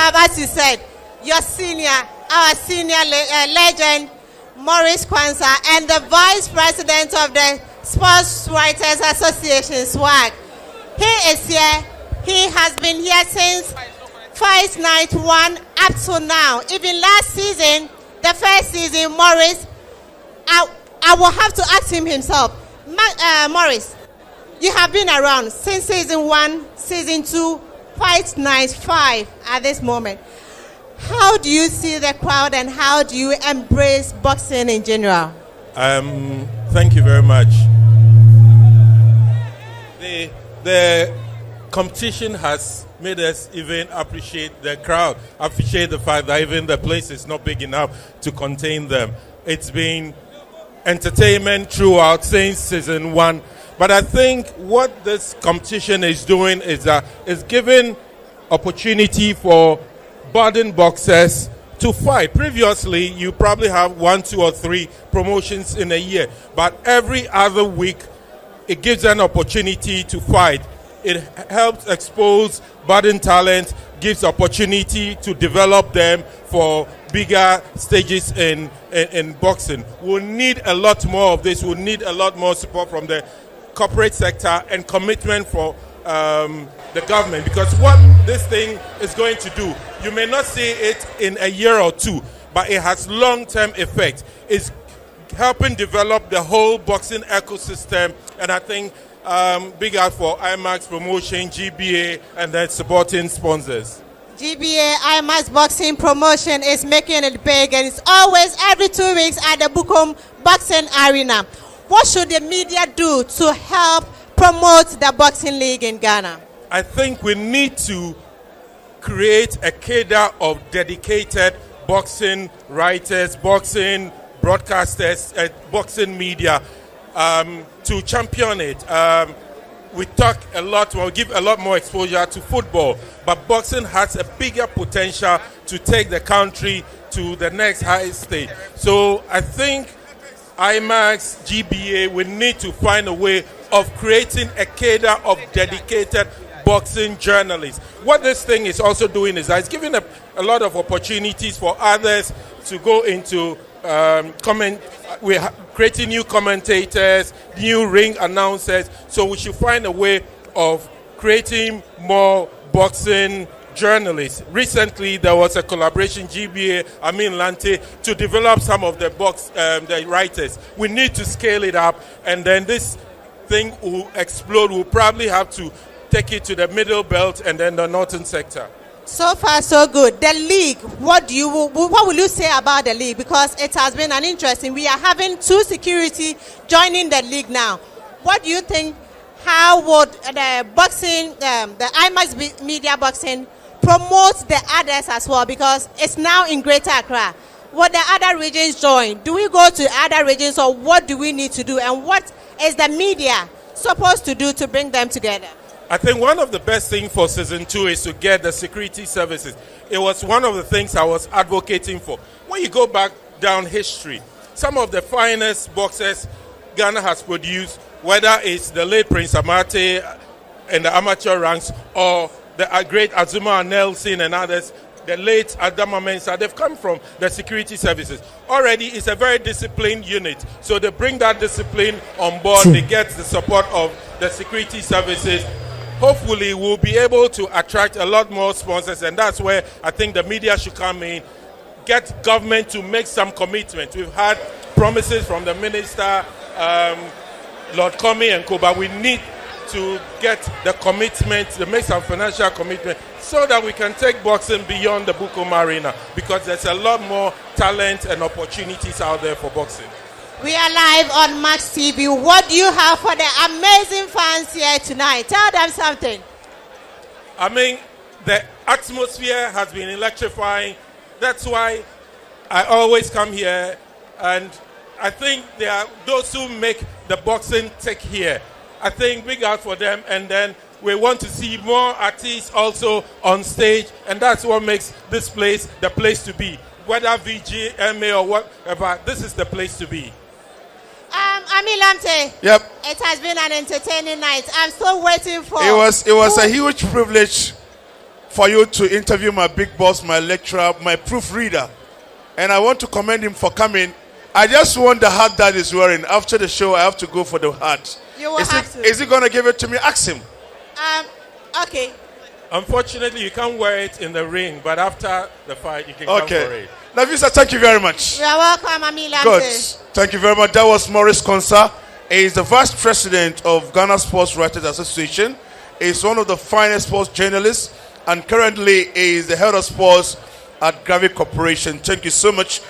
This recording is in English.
have, as you said, your senior, our senior legend, Maurice Quansah, and the Vice President of the Sports Writers Association, SWAG. He is here. He has been here since Fight Night 1 up to now. Even last season, the first season, Maurice, I will have to ask him himself. Maurice, you have been around since season 1, season 2, Fight Night 5 at this moment. How do you see the crowd and how do you embrace boxing in general? Thank you very much. The competition has made us even appreciate the crowd, appreciate the fact that even the place is not big enough to contain them. It's been entertainment throughout since season 1. But I think what this competition is doing is giving opportunity for budding boxers to fight. Previously, you probably have 1, 2, or 3 promotions in a year, but every other week, it gives an opportunity to fight. It helps expose budding talent, gives opportunity to develop them for bigger stages in boxing. We'll need a lot more of this. We'll need a lot more support from the corporate sector and commitment for the government, because what this thing is going to do, you may not see it in a year or 2, but it has long-term effect. It's helping develop the whole boxing ecosystem, and I think big out for IMAX Promotion, GBA, and then supporting sponsors. GBA, IMAX Boxing Promotion is making it big, and it's always every 2 weeks at the Bukom Boxing Arena. What should the media do to help promote the boxing league in Ghana? I think we need to create a cadre of dedicated boxing writers, boxing broadcasters, boxing media to champion it. We talk a lot, we'll give a lot more exposure to football, but boxing has a bigger potential to take the country to the next high stage. So I think IMAX, GBA, we need to find a way of creating a cadre of dedicated boxing journalists. What this thing is also doing is that it's giving a lot of opportunities for others to go into we're creating new commentators, new ring announcers, so we should find a way of creating more boxing journalists. Recently, there was a collaboration, GBA, Amin Lante, to develop some of the the writers. We need to scale it up, and then this thing will explode. We'll probably have to take it to the middle belt and then the northern sector. So far, so good. The league, what will you say about the league? Because it has been an interesting. We are having 2 security joining the league now. What do you think? How would the boxing, the IMAX Media Boxing, promote the others as well? Because it's now in Greater Accra. Would the other regions join? Do we go to other regions, or what do we need to do? And what is the media supposed to do to bring them together? I think one of the best things for season 2 is to get the security services. It was one of the things I was advocating for. When you go back down history, some of the finest boxers Ghana has produced, whether it's the late Prince Amate in the amateur ranks, or the great Azuma Nelson and others, the late Adama Mensah, they've come from the security services. Already, it's a very disciplined unit. So they bring that discipline on board. They get the support of the security services. Hopefully, we'll be able to attract a lot more sponsors, and that's where I think the media should come in, get government to make some commitment. We've had promises from the minister, Lord Comey and co, but we need to get the commitment, to make some financial commitment, so that we can take boxing beyond the Bukom Arena, because there's a lot more talent and opportunities out there for boxing. We are live on Max TV. What do you have for the amazing fans here tonight? Tell them something. I mean, the atmosphere has been electrifying. That's why I always come here, and I think there are those who make the boxing tick here. I think big out for them, and then we want to see more artists also on stage, and that's what makes this place the place to be. Whether VG, MA, or whatever, this is the place to be. Lamte. Yep. It has been an entertaining night. I'm still waiting for. It was a huge privilege for you to interview my big boss, my lecturer, my proofreader. And I want to commend him for coming. I just want the hat that he's wearing. After the show, I have to go for the hat. You will have to. Is he going to give it to me? Ask him. Okay. Unfortunately, you can't wear it in the ring, but after the fight, you can come for it. Nafisa, thank you very much. You are welcome, Amila. Good. Thank you very much. That was Maurice Quansah. He is the vice president of Ghana Sports Writers Association. He is one of the finest sports journalists, and currently he is the head of sports at Gravy Corporation. Thank you so much.